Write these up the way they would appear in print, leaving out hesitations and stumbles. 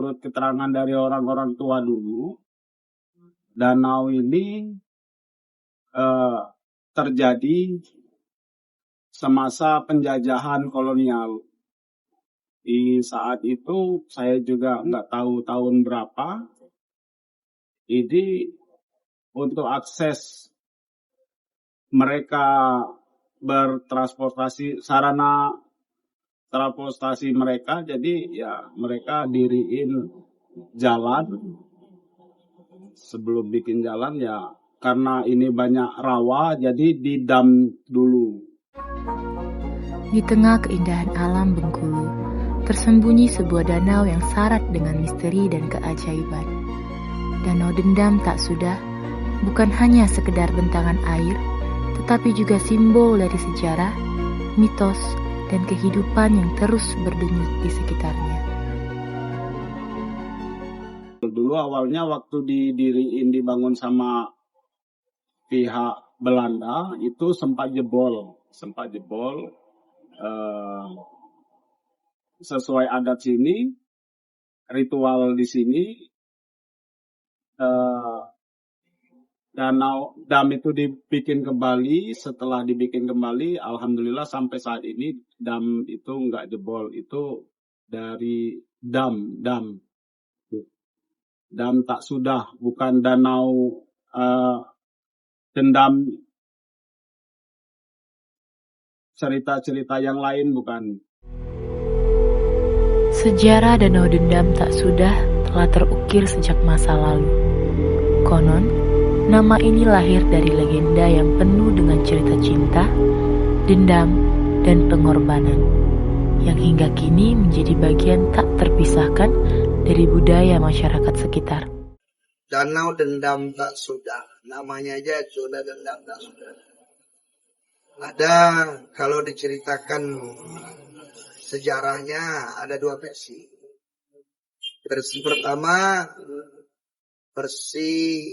menurut keterangan dari orang-orang tua dulu, danau ini terjadi semasa penjajahan kolonial. Di saat itu saya juga nggak tahu tahun berapa. Ini untuk akses mereka bertransportasi, sarana transportasi mereka, jadi ya mereka diriin jalan. Sebelum bikin jalan ya karena ini banyak rawa, jadi didam dulu. Di tengah keindahan alam Bengkulu, tersembunyi sebuah danau yang syarat dengan misteri dan keajaiban. Danau Dendam tak sudah bukan hanya sekedar bentangan air, tetapi juga simbol dari sejarah, mitos, dan kehidupan yang terus berdenyut di sekitarnya. Dulu awalnya waktu dibangun sama pihak Belanda itu sempat jebol. Sesuai adat sini, ritual di sini, dam itu dibikin kembali. Setelah dibikin kembali, alhamdulillah sampai saat ini dam itu nggak jebol. Itu dari dam tak sudah, bukan danau Dendam cerita-cerita yang lain, bukan. Sejarah Danau Dendam tak sudah telah terukir sejak masa lalu. Konon, nama ini lahir dari legenda yang penuh dengan cerita cinta, dendam, dan pengorbanan, yang hingga kini menjadi bagian tak terpisahkan dari budaya masyarakat sekitar. Danau Dendam tak sudah, namanya aja sudah dendam tak sudah. Ada, kalau diceritakan sejarahnya ada dua versi. Versi pertama, versi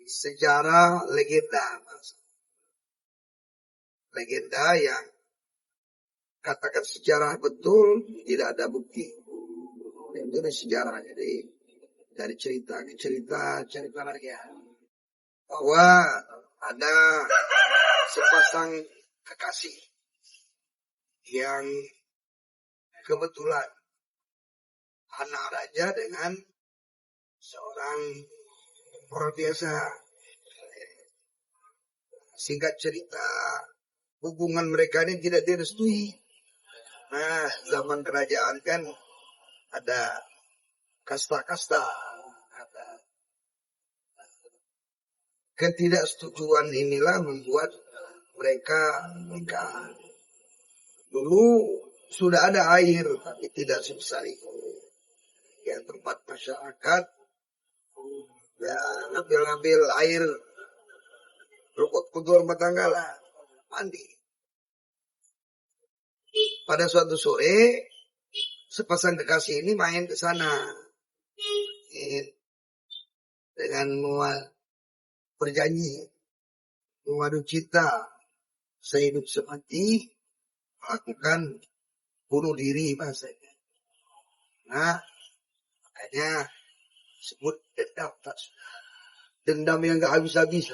sejarah legenda. Legenda yang katakan sejarah betul, tidak ada bukti. Itu sejarah, jadi dari cerita ke cerita lagi ya. Bahwa ada sepasang kekasih yang kebetulan anak raja dengan seorang orang biasa. Singkat cerita, hubungan mereka ini tidak direstui. Nah, zaman kerajaan kan ada kasta-kasta. Ketidaksetujuan inilah membuat mereka menikah. Dulu sudah ada air, tapi tidak sebesar itu. Ya, tempat masyarakat ya ngambil air rukuk kedua rumah tangga lah, mandi. Pada suatu sore, sepasang kekasih ini main ke sana dengan berjanji mengadu cinta sehidup semati, melakukan bunuh diri bahasanya. Nah, makanya sebut dendam tak sudah. Dendam yang gak habis-habis.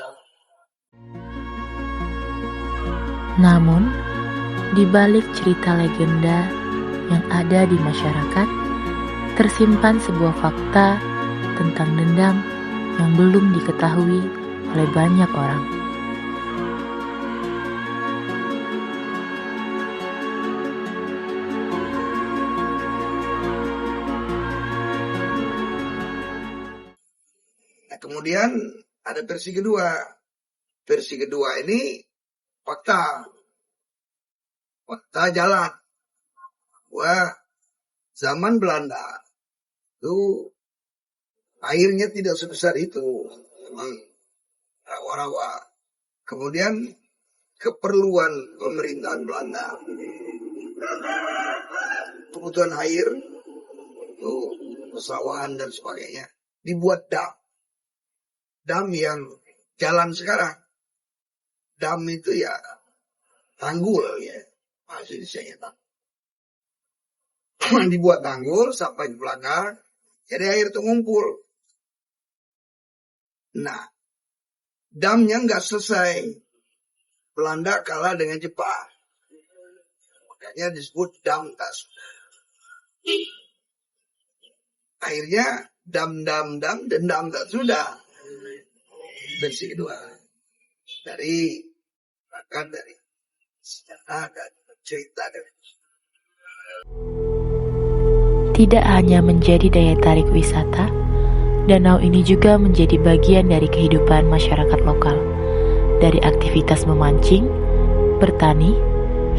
Namun, di balik cerita legenda yang ada di masyarakat, tersimpan sebuah fakta tentang dendam yang belum diketahui oleh banyak orang. Nah, kemudian ada versi kedua. Versi kedua ini fakta jalan. Wah, zaman Belanda itu airnya tidak sebesar itu, memang rawa-rawa. Kemudian keperluan pemerintahan Belanda, kebutuhan air, itu pesawahan dan sebagainya, dibuat dam yang jalan sekarang. Dam itu ya tanggul ya, masih disayangkan. dibuat tanggul sampai di belakang, jadi air itu ngumpul. Nah, damnya nggak selesai. Belanda kalah dengan Jepang. Makanya disebut dam tak sudah. Akhirnya dam dendam tak sudah. Versi kedua. Dari sejarah dan cerita dari Tidak hanya menjadi daya tarik wisata, danau ini juga menjadi bagian dari kehidupan masyarakat lokal. Dari aktivitas memancing, bertani,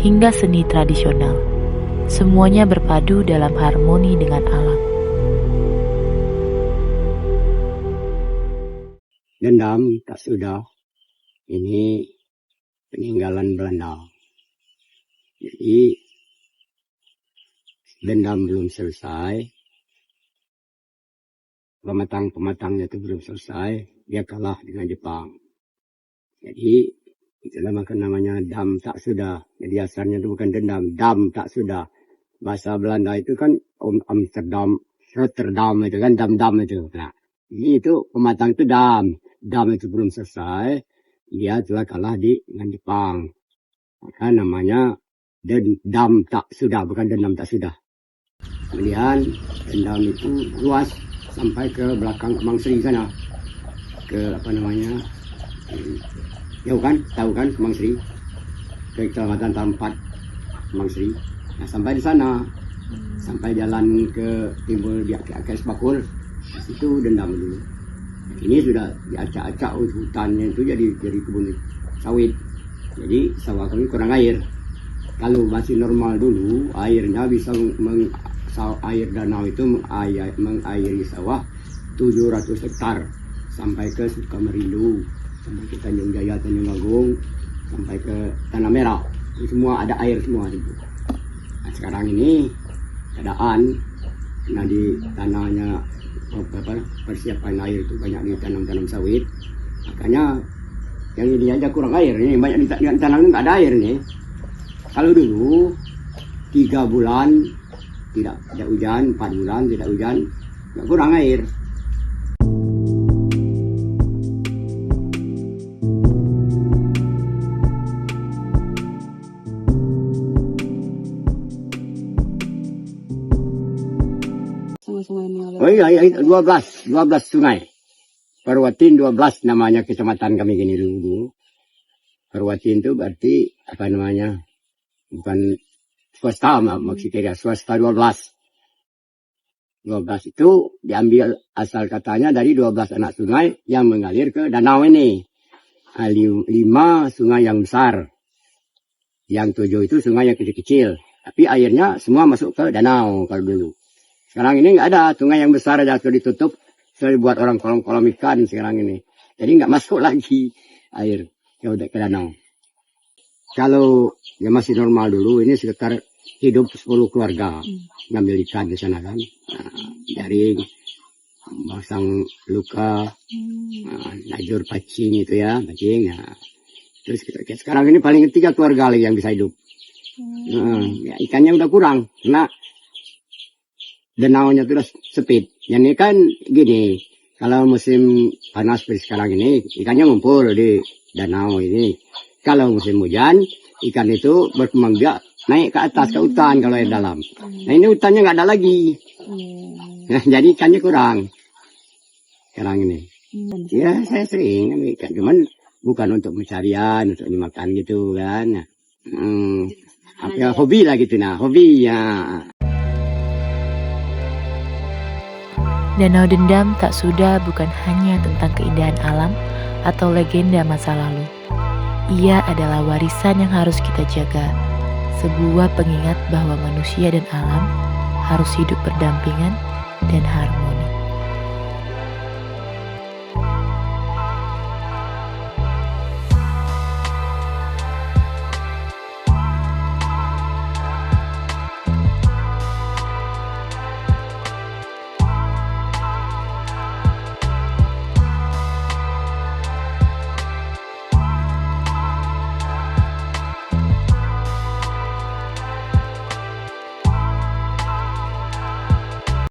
hingga seni tradisional. Semuanya berpadu dalam harmoni dengan alam. Dendam tak sudah. Ini peninggalan Belanda. Jadi dendam belum selesai. Pematangnya itu belum selesai. Dia kalah dengan Jepang. Jadi itulah maka namanya dam tak sudah. Jadi asalnya itu bukan dendam, dam tak sudah. Bahasa Belanda itu kan Amsterdam, Rotterdam itu kan dam-dam itu. Nah, ini itu pematang itu dam. Dam itu belum selesai, dia telah kalah dengan Jepang. Maka namanya dendam tak sudah, bukan dendam tak sudah. Kemudian dendam itu luas sampai ke belakang Kemang Sri sana. Ke apa namanya? Jauh kan? Tahu kan Kemang Sri? Ke Kecamatan Tampat Kemang Sri. Nah, sampai di sana. Sampai jalan ke timur di Akes Bakul. Di situ dendam dulu. Ini sudah diacak-acak hutannya itu jadi kebun sawit. Jadi sawah kami kurang air. Kalau masih normal dulu, airnya bisa air danau itu mengairi sawah 700 hektar sampai ke Sukamerindu, sampai ke Tanjung Jaya, Tanjung Agung, sampai ke Tanah Merah. Itu semua ada air semua itu. Nah, sekarang ini keadaan di tanahnya persiapan air itu banyak ditanam sawit, makanya yang ini aja kurang air nih, banyak ditanam nggak ada air nih. Kalau dulu 3 bulan tidak ada hujan, 4 bulan tidak hujan, nggak kurang air. Oh iya, 12 sungai. Perwatin 12 namanya kecamatan kami gini dulu. Perwatin itu berarti apa namanya? Bukan swasta maksudnya, swasta 12. 12 itu diambil asal katanya dari 12 anak sungai yang mengalir ke danau ini. 5 sungai yang besar. Yang 7 itu sungai yang kecil-kecil. Tapi airnya semua masuk ke danau kalau dulu. Sekarang ini nggak ada, sungai yang besar aja sudah ditutup, sudah dibuat orang kolam-kolam ikan sekarang ini. Jadi nggak masuk lagi air ke danau. Kalau yang masih normal dulu, ini sekitar hidup 10 keluarga ngambil ikan di sana kan. Nah, jaring, masang luka, najur pacing itu ya, pacing. Nah, terus sekarang ini paling 3 keluarga lagi yang bisa hidup. Ya, ikannya udah kurang, karena danaunya sudah sempit. Yang ini kan gini, kalau musim panas seperti sekarang ini, ikannya ngumpul di danau ini. Kalau musim hujan, ikan itu berkembang biak naik ke atas, ke hutan kalau air dalam. Nah ini hutannya nggak ada lagi. Nah, jadi ikannya kurang sekarang ini. Ya saya sering ambil ikan, cuman bukan untuk pencarian, untuk dimakan gitu kan. Hobi lah gitu, nah hobi ya. Danau Dendam tak sudah bukan hanya tentang keindahan alam atau legenda masa lalu. Ia adalah warisan yang harus kita jaga, sebuah pengingat bahwa manusia dan alam harus hidup berdampingan dan harmoni.